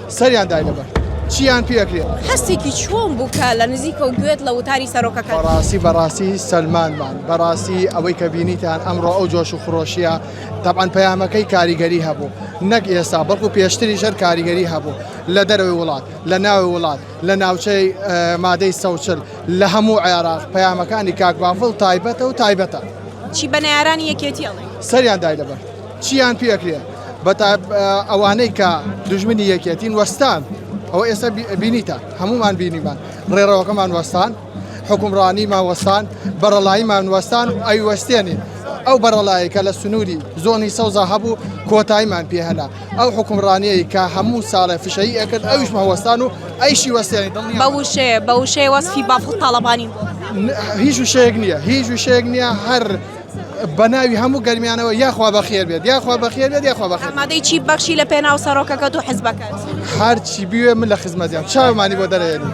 سەریان دای لەبەر چیان پێکرێت هەستێکی چۆن بووکە لە نزیکە و گوێت لە وتاری سەرۆکەکە بەڕاستی سلمانمان بەڕاستی ئەوەی کە بینیتان ئەمڕۆ ئەو جۆش و خڕۆشیە تەبعاً پەیامەکەی کاریگەری هەبوو نەک ئێستا بەڵکو پێشتری ژەر کاریگەری هەبوو لە دەرەوەی وڵات لە ناوی وڵات لە ناوچەی مادەی سەوچل لە هەموو عێراق پەیامەکانی کاک بافڵ تایبەتە و تایبەتە چی بە نەیارانی یەکێتی ئەڵێ سەریان دای لەبەر چیان پێکرێت ئەوانەی کە دوژمنی یەکێتین وەستان ئەوە ئێستا بینیتە هەمومان بینیمان ڕێڕەوەکەمان وەستان حکومڕانیمان وەستان بەرەڵاییمان وەستان ئەی وەستێنین ئەو بەرەڵایی کە لە سنووری زۆنی سەوزا هەبوو کۆتاییمان پێهێنا ئەو حکومڕانیەی کە هەموو ساڵە فشەیی ئەکرد ئەویشمە وەستان و ئەیشی وەستێنی بە وشەیە وەسفی بافڵ تاڵەبانی هیچ وشەیەک نییە هیچ وشەیەک نییە هەر بەناوی هەموو گەرمیانەوە یاخوا بەخێر بێت یاخوا بەخێر بێت یاخوا بەخێر ئامادەی چی بەخشی لە پێناو سەرۆکەکەت و حیزبەکەت هەرچی بوێ من لە خزمەتیان چاومانی بۆ دەرێنی